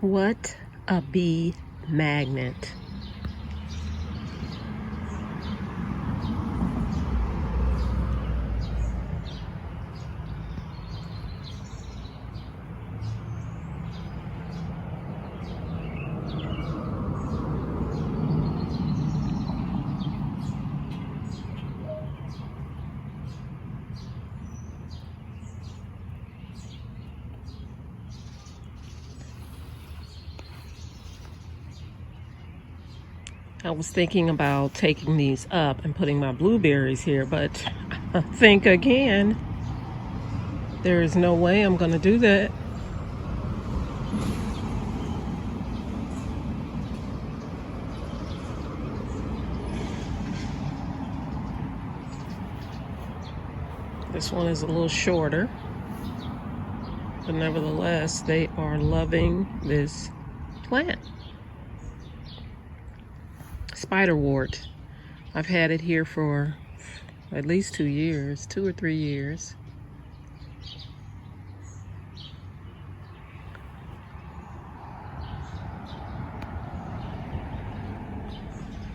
What a bee magnet. I was thinking about taking these up and putting my blueberries here, but think again. There is no way I'm going to do that. This one is a little shorter, but nevertheless, they are loving this plant. Spiderwort. I've had it here for at least 2 years, 2 or 3 years.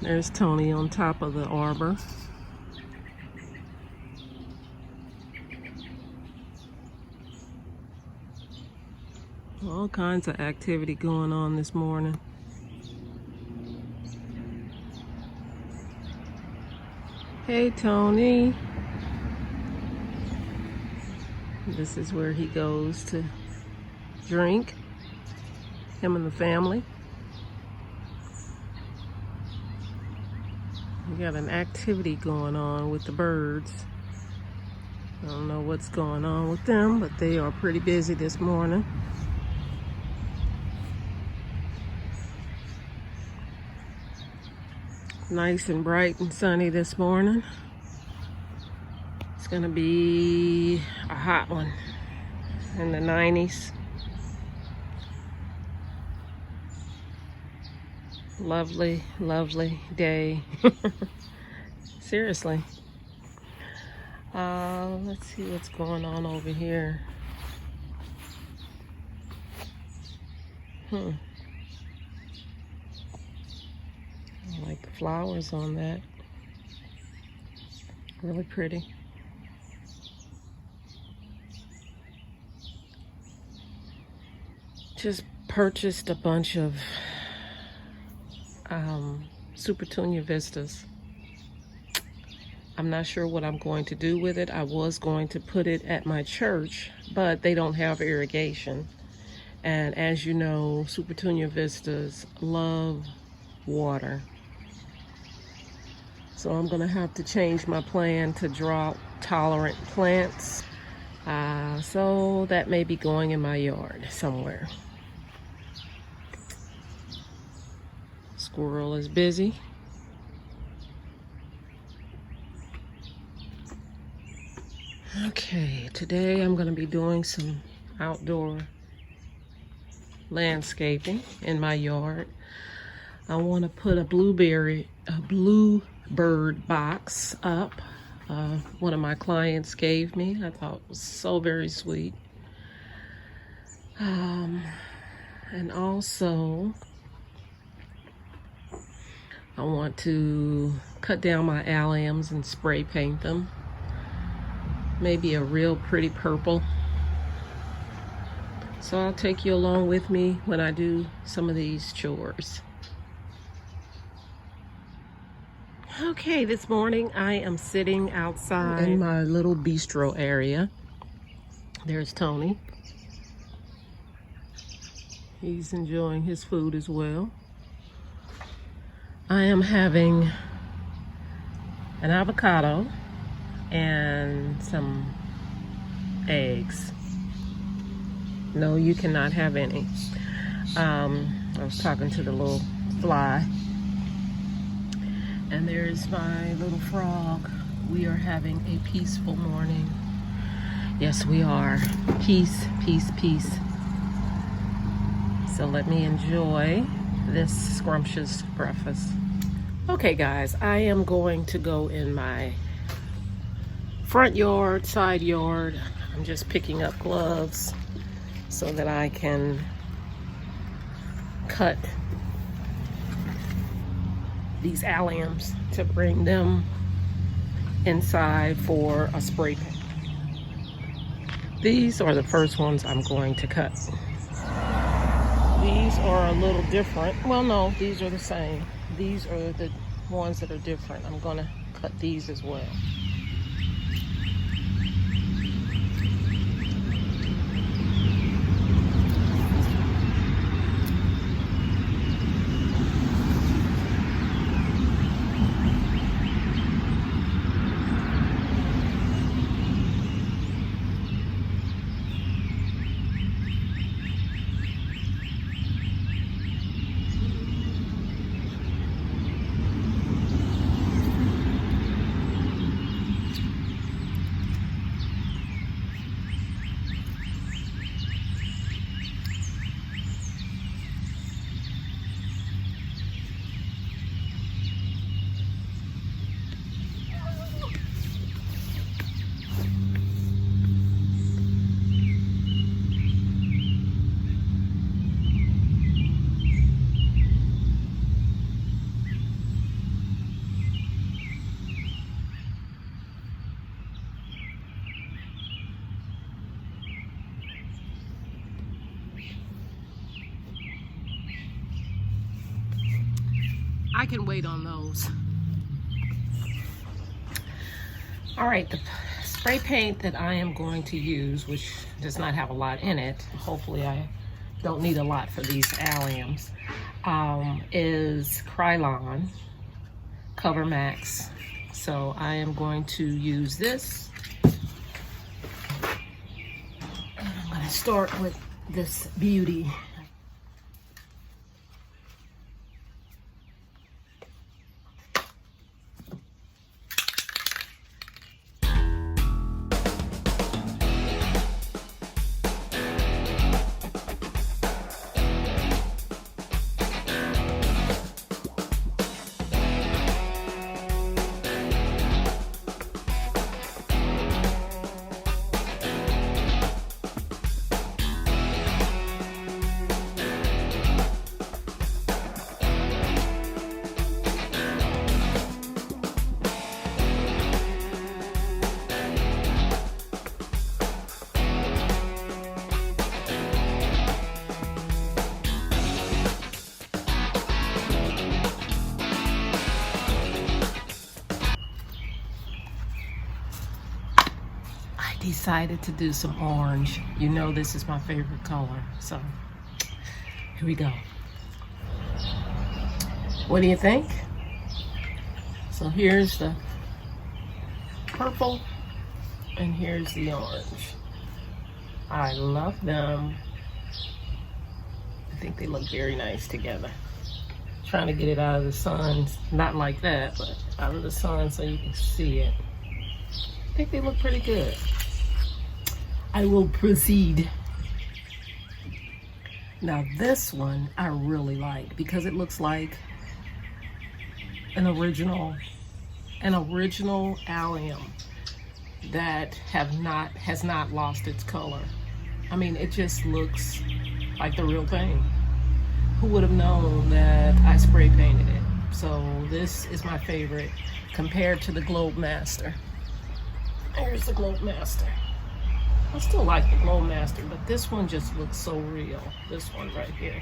There's Tony on top of the arbor. All kinds of activity going on this morning. Hey, Tony. This is where he goes to drink, him and the family. We got an activity going on with the birds. I don't know what's going on with them, but they are pretty busy this morning. Nice and bright and sunny this morning. It's gonna be a hot one in the 90s. Lovely, lovely day. Seriously. Let's see what's going on over here. I like the flowers on that. Really pretty. Just purchased a bunch of Supertunia Vistas. I'm not sure what I'm going to do with it. I was going to put it at my church, but they don't have irrigation. And as you know, Supertunia Vistas love water. So I'm gonna have to change my plan to drought tolerant plants. So that may be going in my yard somewhere. Squirrel is busy. Okay, today I'm going to be doing some outdoor landscaping in my yard. I want to put a bluebird box up. One of my clients gave me. I thought it was so very sweet. And also, I want to cut down my alliums and spray paint them. Maybe a real pretty purple. So I'll take you along with me when I do some of these chores. Okay, this morning I am sitting outside in my little bistro area. There's Tony. He's enjoying his food as well. I am having an avocado and some eggs. No, you cannot have any. I was talking to the little fly. And there's my little frog. We are having a peaceful morning. Yes, we are. Peace, peace, peace. So let me enjoy this scrumptious breakfast. Okay, guys, I am going to go in my front yard, side yard. I'm just picking up gloves so that I can cut these alliums to bring them inside for a spray paint. These are the first ones I'm going to cut. These are a little different. Well, no, these are the same. These are the ones that are different. I'm going to cut these as well. I can wait on those. All right, the spray paint that I am going to use, which does not have a lot in it, hopefully I don't need a lot for these alliums, is Krylon Cover Max. So I am going to use this. And I'm going to start with this beauty. Decided to do some orange. You know this is my favorite color, so here we go. What do you think? So here's the purple and here's the orange. I love them. I think they look very nice together. Trying to get it out of the sun, not like that, but out of the sun so you can see it. I think they look pretty good. I will proceed. Now this one I really like because it looks like an original allium that has not lost its color. I mean, it just looks like the real thing. Who would have known that I spray painted it? So this is my favorite compared to the Globe Master. Here's the Globe Master. I still like the Glow Master, but this one just looks so real. This one right here.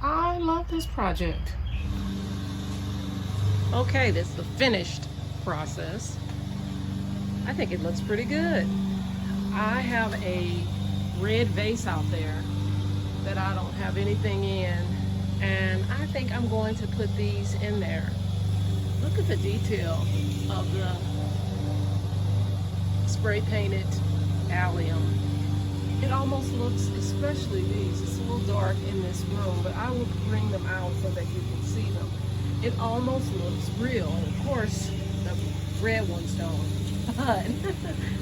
I love this project. Okay, this is the finished process. I think it looks pretty good. I have a red vase out there that I don't have anything in, and I think I'm going to put these in there. Look at the detail of the spray painted allium. It almost looks, especially these, it's a little dark in this room, but I will bring them out so that you can see them. It almost looks real, and of course the red ones don't, but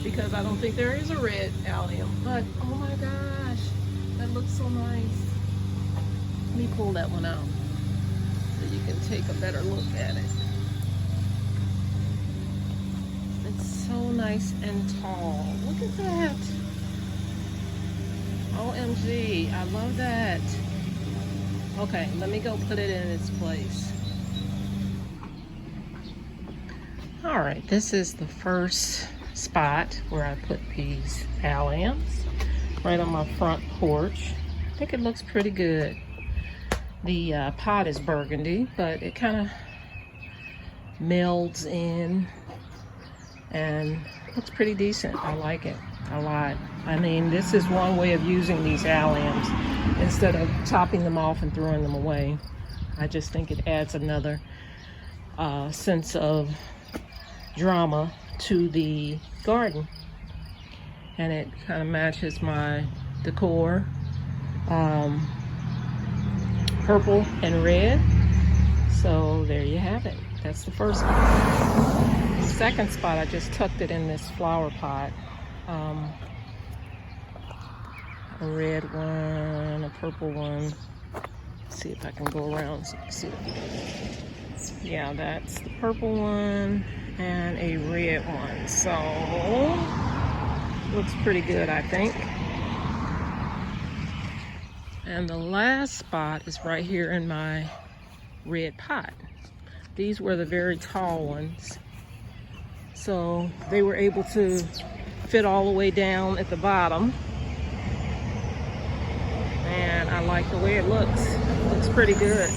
because I don't think there is a red allium. But oh my gosh, that looks so nice. Let me pull that one out so you can take a better look at it. It's so nice and tall. Look at that. OMG, I love that. Okay, let me go put it in its place. All right, this is the first spot where I put these alliums, right on my front porch. I think it looks pretty good. The pot is burgundy, but it kind of melds in and looks pretty decent. I like it a lot. I mean, this is one way of using these alliums instead of chopping them off and throwing them away. I just think it adds another sense of drama to the garden, and it kind of matches my decor, purple and red. So there you have it. That's the first one. The second spot, I just tucked it in this flower pot. A red one, a purple one. Let's see if I can go around so you can see it. Yeah, that's the purple one and a red one. So looks pretty good, I think. And the last spot is right here in my red pot. These were the very tall ones, so they were able to fit all the way down at the bottom, and I like the way it looks. It looks pretty good.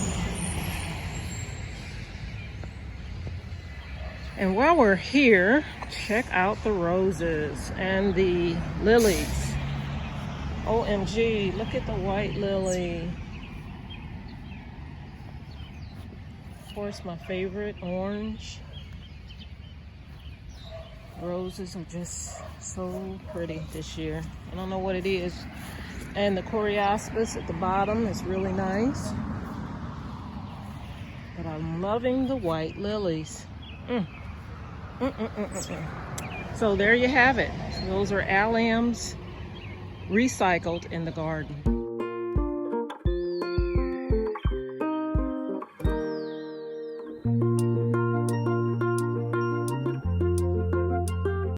And while we're here, check out the roses and the lilies. OMG, look at the white lily. Of course, my favorite, orange. Roses are just so pretty this year. I don't know what it is. And the coreospis at the bottom is really nice. But I'm loving the white lilies. So there you have it. Those are alliums recycled in the garden.